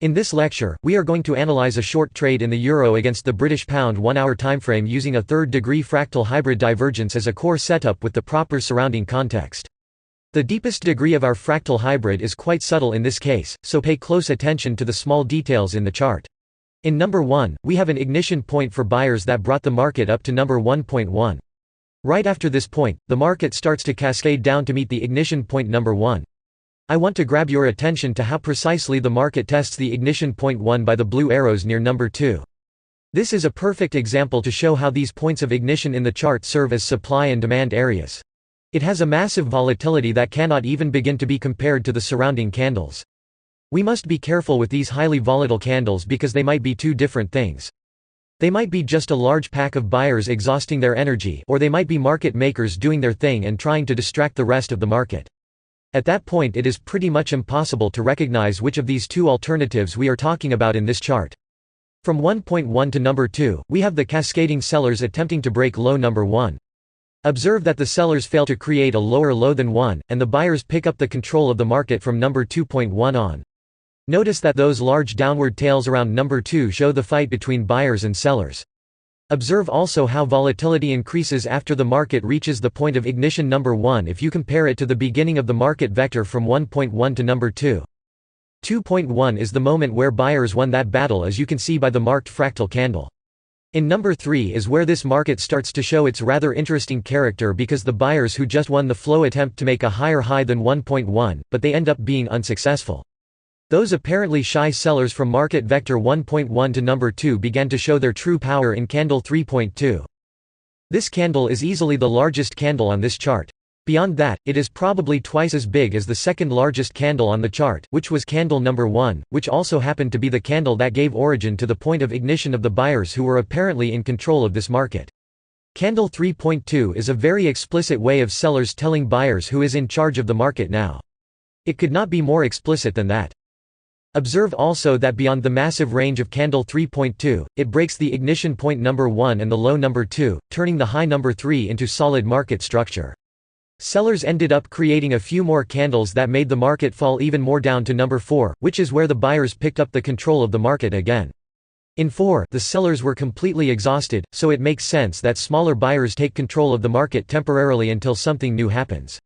In this lecture, we are going to analyze a short trade in the euro against the British pound 1-hour timeframe using a third-degree fractal hybrid divergence as a core setup with the proper surrounding context. The deepest degree of our fractal hybrid is quite subtle in this case, so pay close attention to the small details in the chart. In number 1, we have an ignition point for buyers that brought the market up to number 1.1. Right after this point, the market starts to cascade down to meet the ignition point number 1. I want to grab your attention to how precisely the market tests the ignition point 1 by the blue arrows near number 2. This is a perfect example to show how these points of ignition in the chart serve as supply and demand areas. It has a massive volatility that cannot even begin to be compared to the surrounding candles. We must be careful with these highly volatile candles because they might be two different things. They might be just a large pack of buyers exhausting their energy, or they might be market makers doing their thing and trying to distract the rest of the market. At that point it is pretty much impossible to recognize which of these two alternatives we are talking about in this chart. From 1.1 to number 2, we have the cascading sellers attempting to break low number 1. Observe that the sellers fail to create a lower low than 1, and the buyers pick up the control of the market from number 2.1 on. Notice that those large downward tails around number 2 show the fight between buyers and sellers. Observe also how volatility increases after the market reaches the point of ignition number 1 if you compare it to the beginning of the market vector from 1.1 to number 2. 2.1 is the moment where buyers won that battle, as you can see by the marked fractal candle. In number 3 is where this market starts to show its rather interesting character because the buyers who just won the flow attempt to make a higher high than 1.1, but they end up being unsuccessful. Those apparently shy sellers from market vector 1.1 to number 2 began to show their true power in candle 3.2. This candle is easily the largest candle on this chart. Beyond that, it is probably twice as big as the second largest candle on the chart, which was candle number 1, which also happened to be the candle that gave origin to the point of ignition of the buyers who were apparently in control of this market. Candle 3.2 is a very explicit way of sellers telling buyers who is in charge of the market now. It could not be more explicit than that. Observe also that beyond the massive range of candle 3.2, it breaks the ignition point number 1 and the low number 2, turning the high number 3 into solid market structure. Sellers ended up creating a few more candles that made the market fall even more down to number 4, which is where the buyers picked up the control of the market again. In 4, the sellers were completely exhausted, so it makes sense that smaller buyers take control of the market temporarily until something new happens.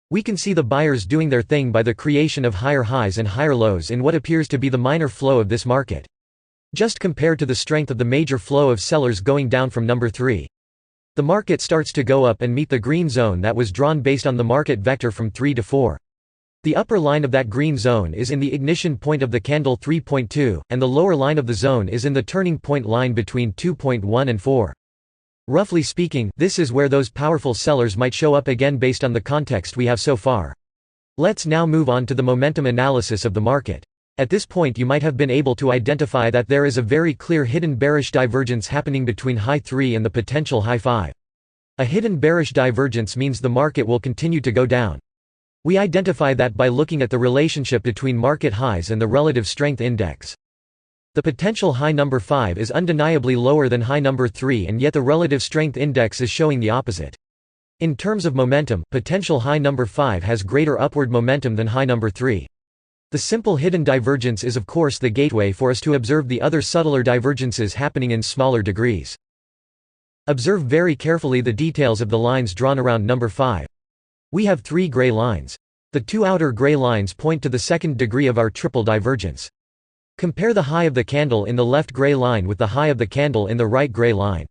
We can see the buyers doing their thing by the creation of higher highs and higher lows in what appears to be the minor flow of this market. Just compare to the strength of the major flow of sellers going down from number 3. The market starts to go up and meet the green zone that was drawn based on the market vector from 3 to 4. The upper line of that green zone is in the ignition point of the candle 3.2, and the lower line of the zone is in the turning point line between 2.1 and 4. Roughly speaking, this is where those powerful sellers might show up again based on the context we have so far. Let's now move on to the momentum analysis of the market. At this point you might have been able to identify that there is a very clear hidden bearish divergence happening between high 3 and the potential high 5. A hidden bearish divergence means the market will continue to go down. We identify that by looking at the relationship between market highs and the relative strength index. The potential high number 5 is undeniably lower than high number 3, and yet the relative strength index is showing the opposite. In terms of momentum, potential high number 5 has greater upward momentum than high number 3. The simple hidden divergence is of course the gateway for us to observe the other subtler divergences happening in smaller degrees. Observe very carefully the details of the lines drawn around number 5. We have 3 gray lines. The 2 outer gray lines point to the second degree of our triple divergence. Compare the high of the candle in the left gray line with the high of the candle in the right gray line.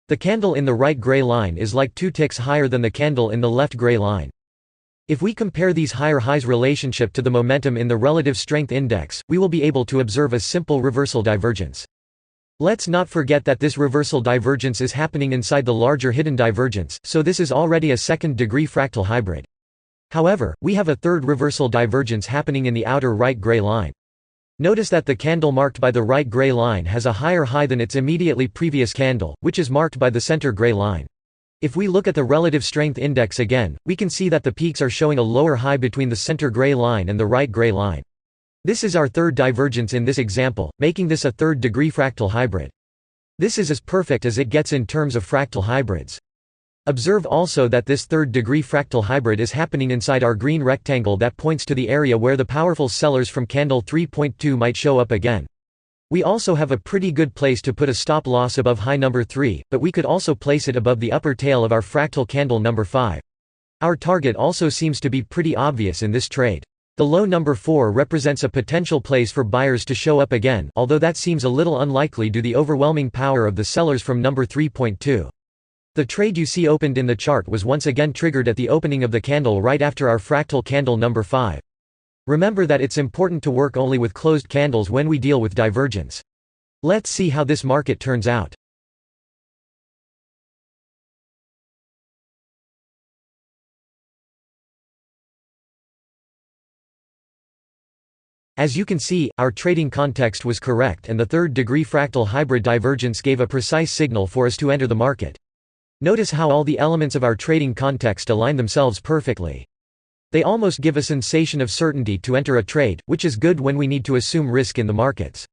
The candle in the right gray line is like 2 ticks higher than the candle in the left gray line. If we compare these higher highs relationship to the momentum in the relative strength index, we will be able to observe a simple reversal divergence. Let's not forget that this reversal divergence is happening inside the larger hidden divergence, so this is already a second-degree fractal hybrid. However, we have a third reversal divergence happening in the outer right gray line. Notice that the candle marked by the right gray line has a higher high than its immediately previous candle, which is marked by the center gray line. If we look at the relative strength index again, we can see that the peaks are showing a lower high between the center gray line and the right gray line. This is our third divergence in this example, making this a third-degree fractal hybrid. This is as perfect as it gets in terms of fractal hybrids. Observe also that this third-degree fractal hybrid is happening inside our green rectangle that points to the area where the powerful sellers from candle 3.2 might show up again. We also have a pretty good place to put a stop loss above high number 3, but we could also place it above the upper tail of our fractal candle number 5. Our target also seems to be pretty obvious in this trade. The low number 4 represents a potential place for buyers to show up again, although that seems a little unlikely due to the overwhelming power of the sellers from number 3.2. The trade you see opened in the chart was once again triggered at the opening of the candle right after our fractal candle number 5. Remember that it's important to work only with closed candles when we deal with divergence. Let's see how this market turns out. As you can see, our trading context was correct and the third-degree fractal hybrid divergence gave a precise signal for us to enter the market. Notice how all the elements of our trading context align themselves perfectly. They almost give a sensation of certainty to enter a trade, which is good when we need to assume risk in the markets.